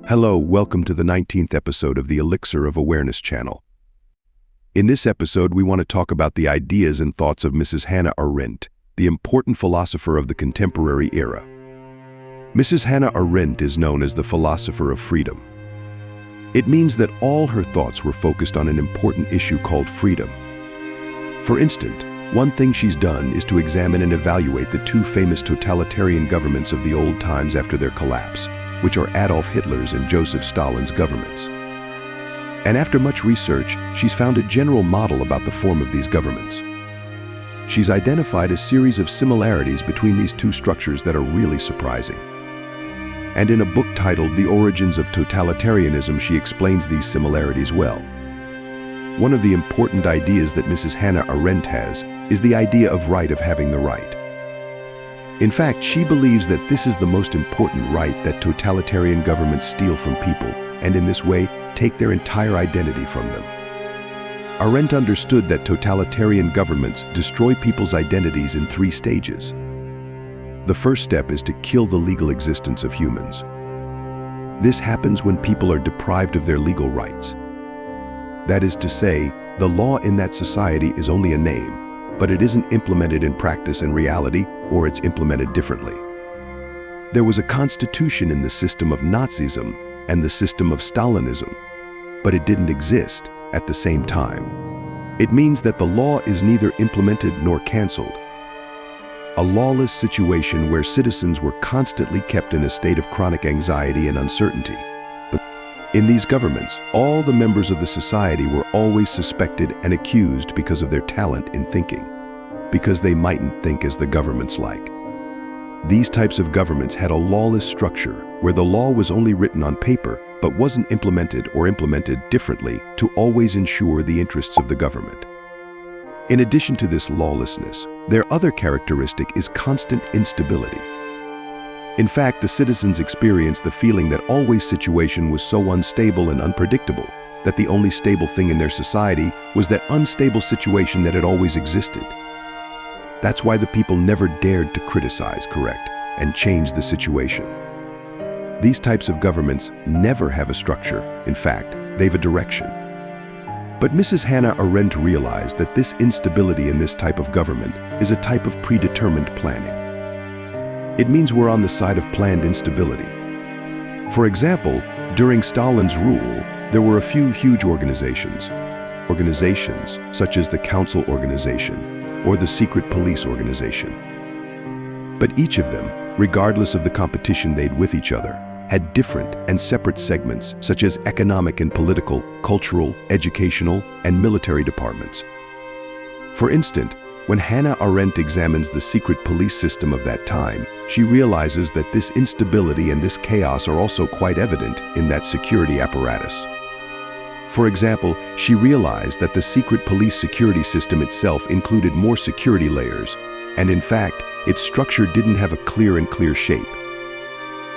Hello, welcome to the 19th episode of the Elixir of Awareness channel. In this episode, we want to talk about the ideas and thoughts of Mrs. Hannah Arendt, the important philosopher of the contemporary era. Mrs. Hannah Arendt is known as the philosopher of freedom. It means that all her thoughts were focused on an important issue called freedom. For instance, one thing she's done is to examine and evaluate the two famous totalitarian governments of the old times after their collapse, which are Adolf Hitler's and Joseph Stalin's governments. And after much research, she's found a general model about the form of these governments. She's identified a series of similarities between these two structures that are really surprising. And in a book titled The Origins of Totalitarianism, she explains these similarities well. One of the important ideas that Mrs. Hannah Arendt has is the idea of right of having the right. In fact, she believes that this is the most important right that totalitarian governments steal from people, and in this way, take their entire identity from them. Arendt understood that totalitarian governments destroy people's identities in three stages. The first step is to kill the legal existence of humans. This happens when people are deprived of their legal rights. That is to say, the law in that society is only a name, but it isn't implemented in practice and reality, or it's implemented differently. There was a constitution in the system of Nazism and the system of Stalinism, but it didn't exist at the same time. It means that the law is neither implemented nor canceled. A lawless situation where citizens were constantly kept in a state of chronic anxiety and uncertainty. In these governments, all the members of the society were always suspected and accused because of their talent in thinking, because they mightn't think as the governments like. These types of governments had a lawless structure where the law was only written on paper but wasn't implemented or implemented differently to always ensure the interests of the government. In addition to this lawlessness, their other characteristic is constant instability. In fact, the citizens experienced the feeling that always situation was so unstable and unpredictable that the only stable thing in their society was that unstable situation that had always existed. That's why the people never dared to criticize, correct, and change the situation. These types of governments never have a structure. In fact, they've a direction. But Mrs. Hannah Arendt realized that this instability in this type of government is a type of predetermined planning. It means we're on the side of planned instability. For example, during Stalin's rule, there were a few huge organizations such as the Council Organization or the Secret Police Organization. But each of them, regardless of the competition they'd with each other, had different and separate segments such as economic and political, cultural, educational, and military departments. For instance, when Hannah Arendt examines the secret police system of that time, she realizes that this instability and this chaos are also quite evident in that security apparatus. For example, she realized that the secret police security system itself included more security layers, and in fact, its structure didn't have a clear shape.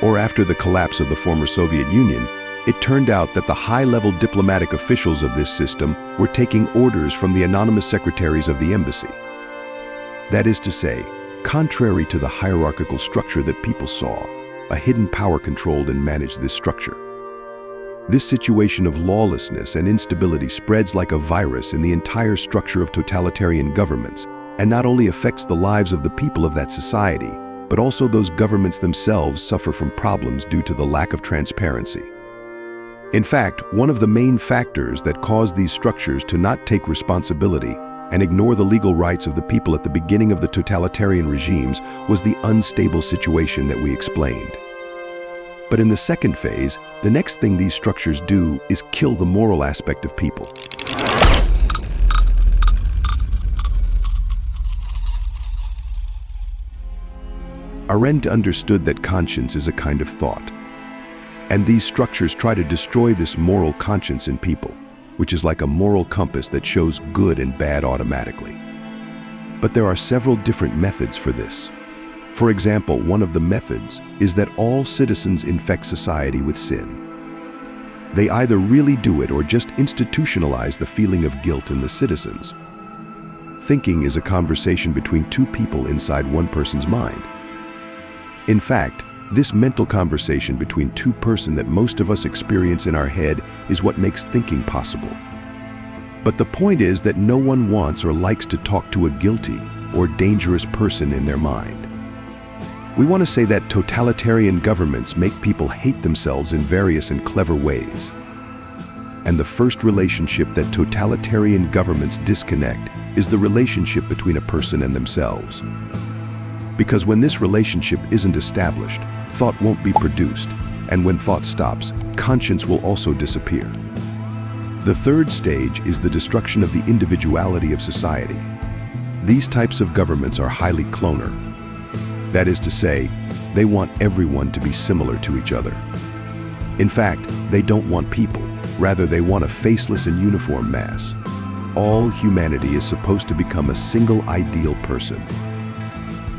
Or after the collapse of the former Soviet Union, it turned out that the high-level diplomatic officials of this system were taking orders from the anonymous secretaries of the embassy. That is to say, contrary to the hierarchical structure that people saw, a hidden power controlled and managed this structure. This situation of lawlessness and instability spreads like a virus in the entire structure of totalitarian governments, and not only affects the lives of the people of that society, but also those governments themselves suffer from problems due to the lack of transparency. In fact, one of the main factors that caused these structures to not take responsibility and ignore the legal rights of the people at the beginning of the totalitarian regimes was the unstable situation that we explained. But in the second phase, the next thing these structures do is kill the moral aspect of people. Arendt understood that conscience is a kind of thought, and these structures try to destroy this moral conscience in people, which is like a moral compass that shows good and bad automatically. But there are several different methods for this. For example, one of the methods is that all citizens infect society with sin. They either really do it or just institutionalize the feeling of guilt in the citizens. Thinking is a conversation between two people inside one person's mind. In fact, This mental conversation between two persons that most of us experience in our head is what makes thinking possible. But the point is that no one wants or likes to talk to a guilty or dangerous person in their mind. We want to say that totalitarian governments make people hate themselves in various and clever ways. And the first relationship that totalitarian governments disconnect is the relationship between a person and themselves. Because when this relationship isn't established, thought won't be produced, and when thought stops, conscience will also disappear. The third stage is the destruction of the individuality of society. These types of governments are highly cloner. That is to say, they want everyone to be similar to each other. In fact, they don't want people, rather they want a faceless and uniform mass. All humanity is supposed to become a single ideal person.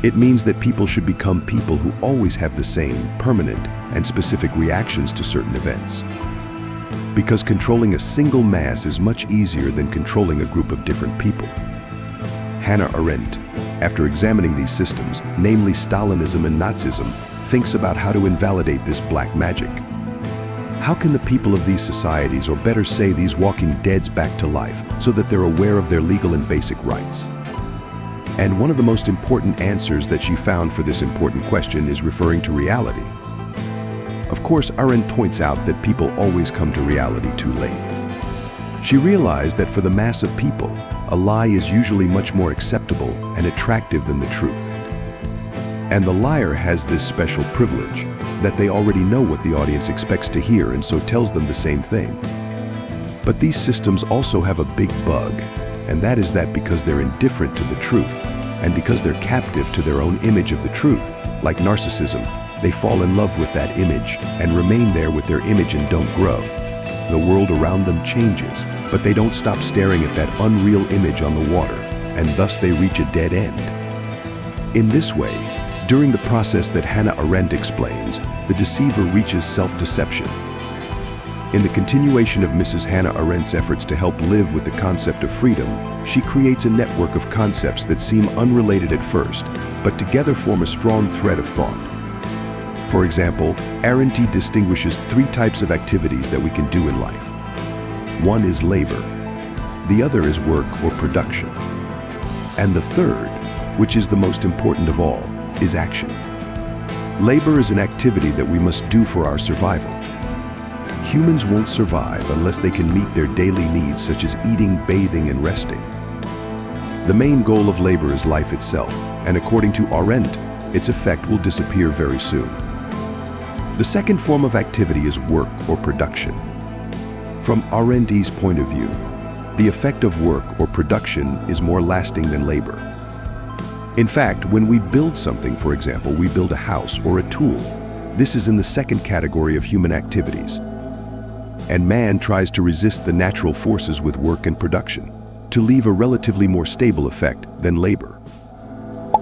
It means that people should become people who always have the same, permanent, and specific reactions to certain events. Because controlling a single mass is much easier than controlling a group of different people. Hannah Arendt, after examining these systems, namely Stalinism and Nazism, thinks about how to invalidate this black magic. How can the people of these societies, or better say these walking deads, back to life so that they're aware of their legal and basic rights? And one of the most important answers that she found for this important question is referring to reality. Of course, Arendt points out that people always come to reality too late. She realized that for the mass of people, a lie is usually much more acceptable and attractive than the truth. And the liar has this special privilege that they already know what the audience expects to hear and so tells them the same thing. But these systems also have a big bug, and that is that because they're indifferent to the truth, and because they're captive to their own image of the truth, like narcissism, they fall in love with that image and remain there with their image and don't grow. The world around them changes, but they don't stop staring at that unreal image on the water, and thus they reach a dead end. In this way, during the process that Hannah Arendt explains, the deceiver reaches self-deception. In the continuation of Mrs. Hannah Arendt's efforts to help live with the concept of freedom, she creates a network of concepts that seem unrelated at first, but together form a strong thread of thought. For example, Arendt distinguishes three types of activities that we can do in life. One is labor, the other is work or production, and the third, which is the most important of all, is action. Labor is an activity that we must do for our survival. Humans won't survive unless they can meet their daily needs such as eating, bathing, and resting. The main goal of labor is life itself, and according to Arendt, its effect will disappear very soon. The second form of activity is work or production. From Arendt's point of view, the effect of work or production is more lasting than labor. In fact, when we build something, for example, we build a house or a tool, this is in the second category of human activities. And man tries to resist the natural forces with work and production, to leave a relatively more stable effect than labor.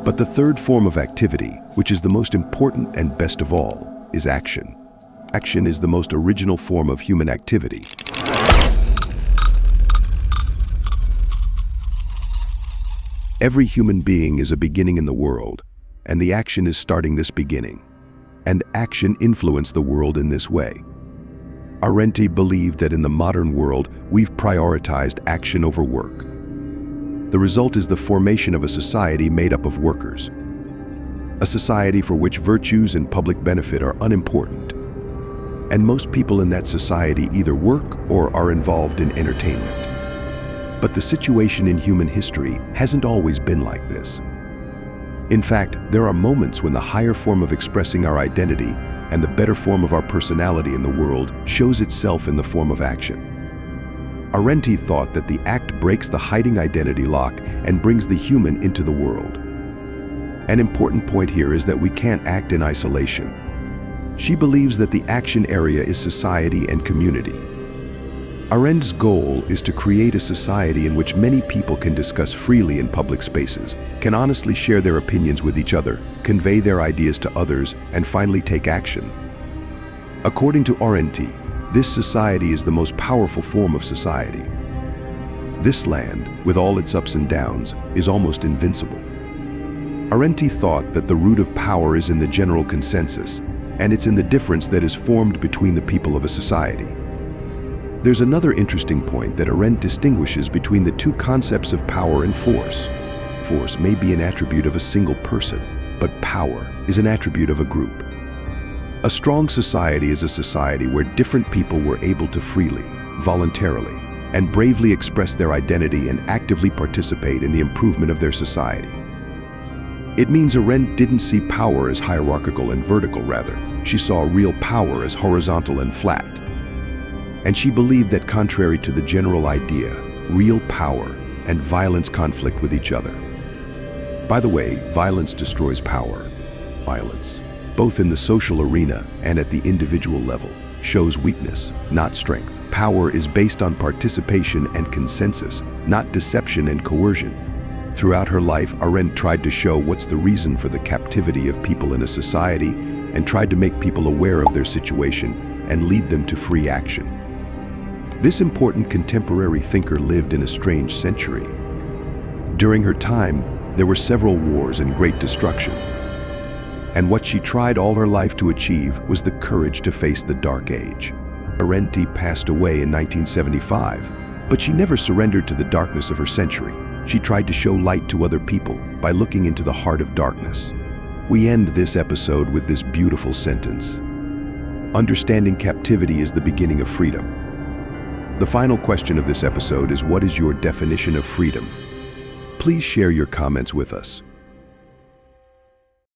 But the third form of activity, which is the most important and best of all, is action. Action is the most original form of human activity. Every human being is a beginning in the world, and the action is starting this beginning. And action influenced the world in this way. Arendt believed that in the modern world, we've prioritized action over work. The result is the formation of a society made up of workers. A society for which virtues and public benefit are unimportant. And most people in that society either work or are involved in entertainment. But the situation in human history hasn't always been like this. In fact, there are moments when the higher form of expressing our identity and the better form of our personality in the world shows itself in the form of action. Arendt thought that the act breaks the hiding identity lock and brings the human into the world. An important point here is that we can't act in isolation. She believes that the action area is society and community. Arendt's goal is to create a society in which many people can discuss freely in public spaces, can honestly share their opinions with each other, convey their ideas to others, and finally take action. According to Arendt, this society is the most powerful form of society. This land, with all its ups and downs, is almost invincible. Arendt thought that the root of power is in the general consensus, and it's in the difference that is formed between the people of a society. There's another interesting point that Arendt distinguishes between the two concepts of power and force. Force may be an attribute of a single person, but power is an attribute of a group. A strong society is a society where different people were able to freely, voluntarily, and bravely express their identity and actively participate in the improvement of their society. It means Arendt didn't see power as hierarchical and vertical, rather. She saw real power as horizontal and flat. And she believed that contrary to the general idea, real power and violence conflict with each other. By the way, violence destroys power. Violence, both in the social arena and at the individual level, shows weakness, not strength. Power is based on participation and consensus, not deception and coercion. Throughout her life, Arendt tried to show what's the reason for the captivity of people in a society and tried to make people aware of their situation and lead them to free action. This important contemporary thinker lived in a strange century. During her time, there were several wars and great destruction. And what she tried all her life to achieve was the courage to face the Dark Age. Arendt passed away in 1975, but she never surrendered to the darkness of her century. She tried to show light to other people by looking into the heart of darkness. We end this episode with this beautiful sentence. Understanding captivity is the beginning of freedom. The final question of this episode is, what is your definition of freedom? Please share your comments with us.